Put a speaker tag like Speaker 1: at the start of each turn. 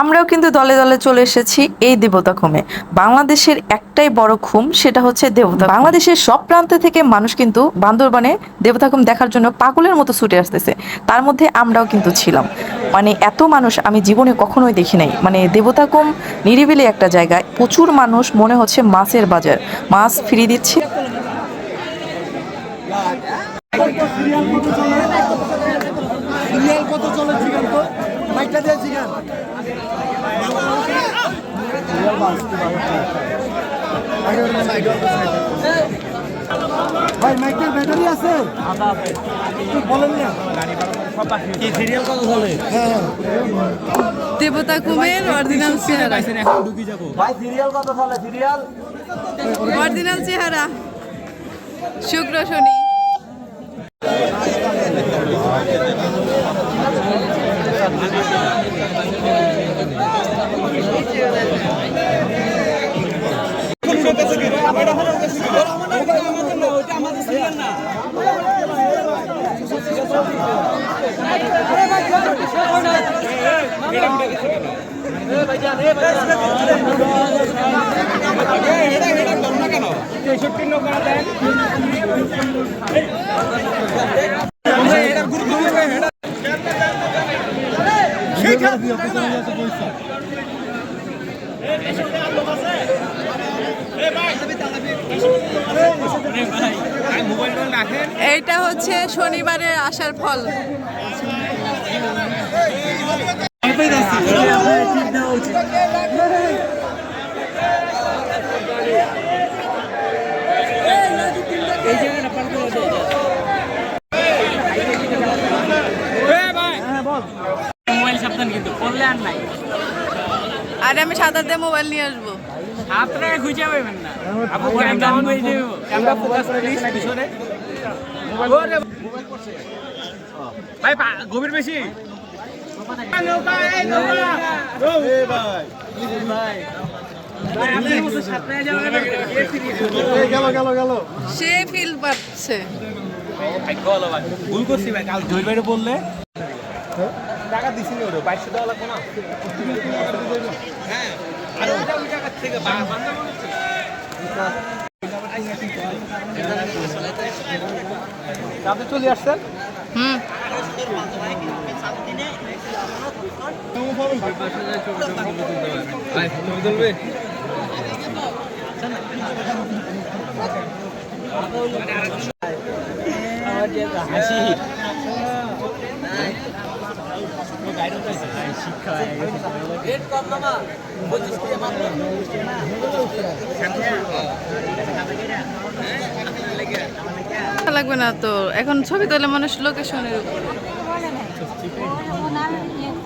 Speaker 1: আমরাও কিন্তু দলে দলে চলে এসেছি এই দেবতাখুমে। বাংলাদেশের একটাই বড় খুম, সেটা হচ্ছে দেবতা। বাংলাদেশের সব প্রান্ত থেকে মানুষ কিন্তু বান্দরবানে দেবতাখুম দেখার জন্য পাগলের মতো ছুটে আসতেছে। তার মধ্যে আমরাও কিন্তু ছিলাম। মানে এত মানুষ আমি জীবনে কখনোই দেখি নাই। মানে দেবতাখুম নিরিবিলি একটা জায়গায়, প্রচুর মানুষ, মনে হচ্ছে মাছের বাজার, মাছ ফ্রি দিচ্ছে।
Speaker 2: সিরিয়াল কত চলে জিগান তো মাইকটা দিয়ে জিগান ভাই মাইকের ব্যাটারি আছে একটু বলেন না কি সিরিয়াল কত চলে হ্যাঁ
Speaker 3: দেবতাখুমের অরিজিনাল চেহারা।
Speaker 2: এখন ঢুকি যাব ভাই সিরিয়াল কত চলে সিরিয়াল
Speaker 3: অরিজিনাল চেহারা শুক্র শনি। এইটা হচ্ছে শনিবারের আসার ফল।
Speaker 4: মোবাইল সাবধান কিন্তু করলে আর নাই।
Speaker 3: আর আমি সাঁতার দিয়ে মোবাইল নিয়ে আসবো।
Speaker 4: আপনারা খুঁজে পাবেন না। আপু ক্যামেরা অন করে দেব। ক্যামেরা ফোকাস প্লিজ পিছনে। মোবাইল করছে। ভাই গভীর বেশি। নৌকা এই নৌকা। এই ভাই। ভাই। আপনি মতো সাঁতরে যাবেন না।
Speaker 2: গেল
Speaker 3: সে ফিল পাচ্ছে।
Speaker 4: ভাই গলো ভাই। ভুল করছি ভাই, কাল জয় বাইরে বললে টাকা দিছিনি ওরে 2200 টাকা লাগবে না। হ্যাঁ আর ওটা ওই টাকা থেকে বান্দা বলছে আপনি চলে আসছেন। ভাই তুমি তুলবে আমার যে হাসি
Speaker 3: লাগবে না তো, এখন ছবি তোলে মানুষ লোকেশনের উপর।